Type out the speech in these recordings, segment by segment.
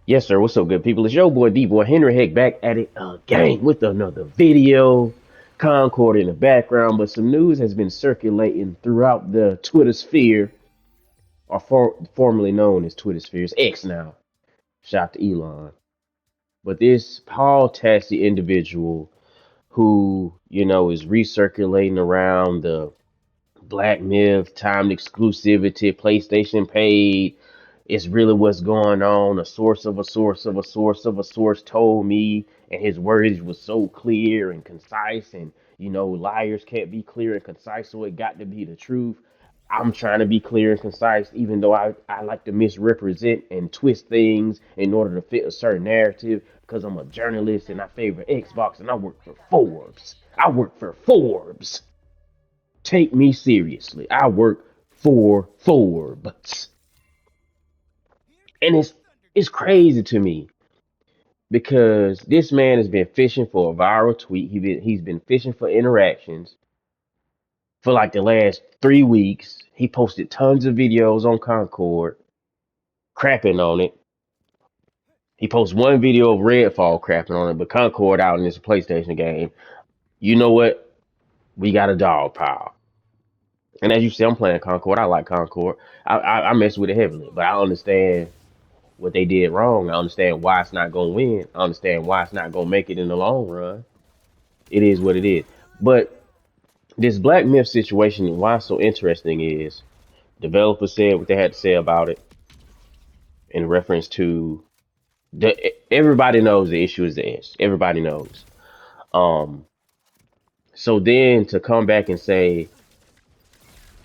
Yes, sir. What's up, good people? It's your boy D-Boy Henry Heck back at it again with another video. Concord in the background, but some news has been circulating throughout the Twitter sphere, or formerly known as Twitter spheres, X now. Shout out to Elon. But this Paul Tassi individual who, is recirculating around the Blackmyth, timed exclusivity, PlayStation paid. It's really what's going on. A source of a source of a source of a source told me, and his words was so clear and concise. And liars can't be clear and concise, so it got to be the truth. I'm trying to be clear and concise, even though I like to misrepresent and twist things in order to fit a certain narrative because I'm a journalist and I favor Xbox and I work for Forbes. I work for Forbes. Take me seriously. I work for Forbes. And it's crazy to me because this man has been fishing for a viral tweet. He's been fishing for interactions for like the last 3 weeks. He posted tons of videos on Concord crapping on it. He posts one video of Redfall crapping on it, but Concord out in this PlayStation game. You know what? We got a dog pile. And as you see, I'm playing Concord. I like Concord. I mess with it heavily, but I understand what they did wrong. I understand why it's not gonna win. I understand why it's not gonna make it in the long run. It is what it is. But this Black Myth situation, why it's so interesting is developers said what they had to say about it in reference to everybody knows the issue is the S. Everybody knows. Um, so then to come back and say,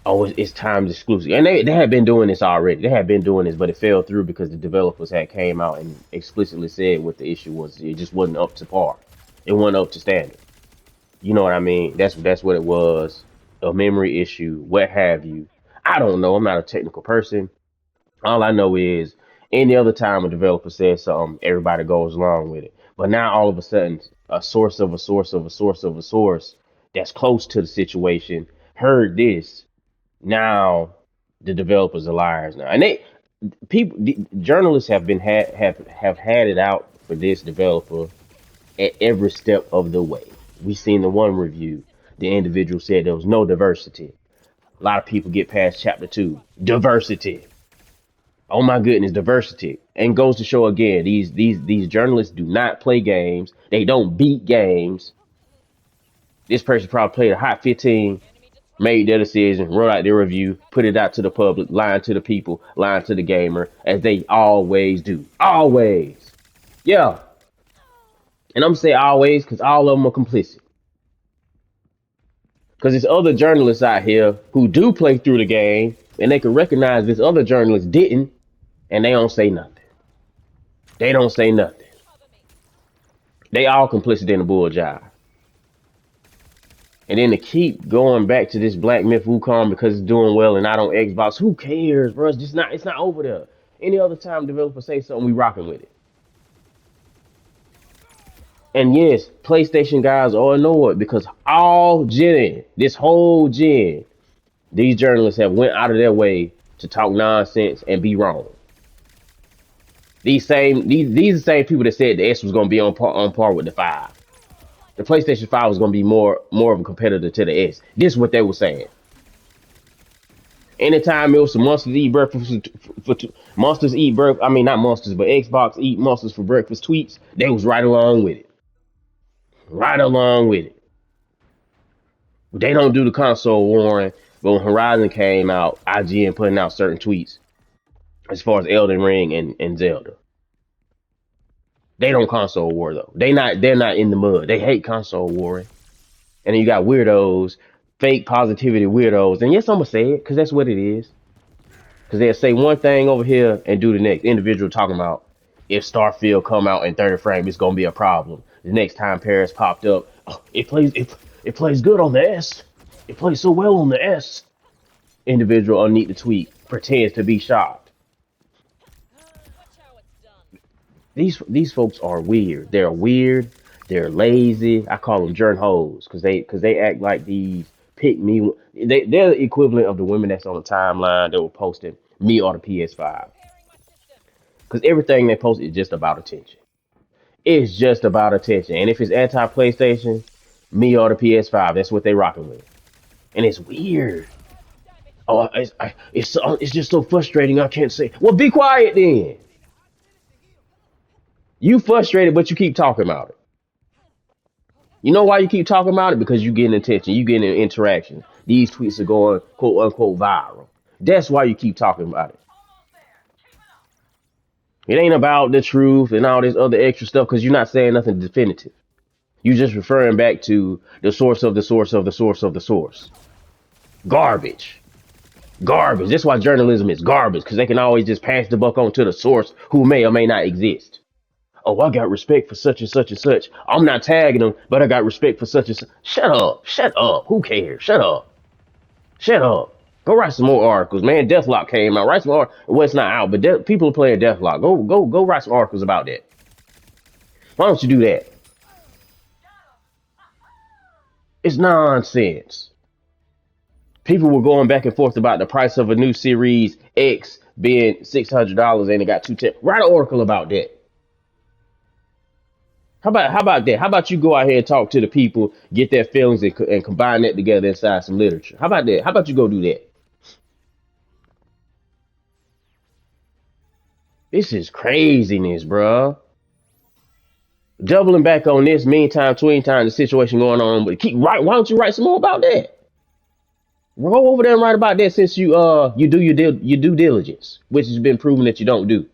oh, it's timed exclusive, and they had been doing this already. They had been doing this, but it fell through because the developers had came out and explicitly said what the issue was. It just wasn't up to par. It wasn't up to standard. You know what I mean? That's what it was. A memory issue, what have you. I don't know. I'm not a technical person. All I know is any other time a developer says something, everybody goes along with it. But now all of a sudden, a source of a source of a source of a source that's close to the situation heard this. Now the developers are liars now, and journalists have been have had it out for this developer at every step of the way. We seen the one review. The individual said there was no diversity. A lot of people get past chapter 2. Diversity. Oh my goodness, diversity. And goes to show again, these journalists do not play games. They don't beat games. This person probably played a hot 15, made their decision, wrote out their review, put it out to the public, lying to the people, lying to the gamer, as they always do. Always. Yeah. And I'm saying always because all of them are complicit. Because there's other journalists out here who do play through the game and they can recognize this other journalist didn't, and they don't say nothing. They don't say nothing. They all complicit in the bull jive. And then to keep going back to this Blackmyth Wukong because it's doing well and not on Xbox, who cares, bro? It's not over there. Any other time developers say something, we rocking with it. And yes, PlayStation guys are annoyed because all gen, this whole gen, these journalists have went out of their way to talk nonsense and be wrong. These are the same people that said the S was gonna be on par with the 5. The PlayStation 5 was gonna be more of a competitor to the S. This is what they were saying. Anytime it was some monsters eat breakfast monsters eat breakfast, I mean not monsters, but Xbox eat monsters for breakfast tweets, they was right along with it. Right along with it. They don't do the console warring, but when Horizon came out, IGN putting out certain tweets as far as Elden Ring and Zelda. They don't console war though. They're not in the mud. They hate console warring. And then you got weirdos, fake positivity weirdos. And yes, I'm gonna say it, because that's what it is. Because they'll say one thing over here and do the next. Individual talking about if Starfield come out in 30 frame, it's gonna be a problem. The next time Paris popped up, oh, it plays good on the S. It plays so well on the S. Individual underneath the tweet pretends to be shocked. These folks are weird. They're weird. They're lazy. I call them jern hoes because they act like these pick me. They're the equivalent of the women that's on the timeline that were posting me or the PS5. Because everything they post is just about attention. It's just about attention. And if it's anti-PlayStation, me or the PS5, that's what they rocking with. And it's weird. Oh, it's just so frustrating. I can't say. Well, be quiet then. You frustrated, but you keep talking about it. You know why you keep talking about it? Because you getting attention. You getting interaction. These tweets are going quote unquote viral. That's why you keep talking about it. It ain't about the truth and all this other extra stuff because you're not saying nothing definitive. You just referring back to the source of the source of the source of the source. Garbage. Garbage. That's why journalism is garbage, because they can always just pass the buck on to the source who may or may not exist. Oh, I got respect for such and such and such. I'm not tagging them, but I got respect for such and such. Shut up. Shut up. Who cares? Shut up. Shut up. Go write some more articles, man. Deathlock came out. Write some more. Well, it's not out, but people are playing Deathlock. Go write some articles about that. Why don't you do that? It's nonsense. People were going back and forth about the price of a new Series X being $600 and it got 210. Write an article about that. How about that? How about you go out here and talk to the people, get their feelings, and combine that together inside some literature? How about that? How about you go do that? This is craziness, bruh. Doubling back on this, meantime, tween time, the situation going on, but why don't you write some more about that? Roll over there and write about that since you do your due diligence, which has been proven that you don't do.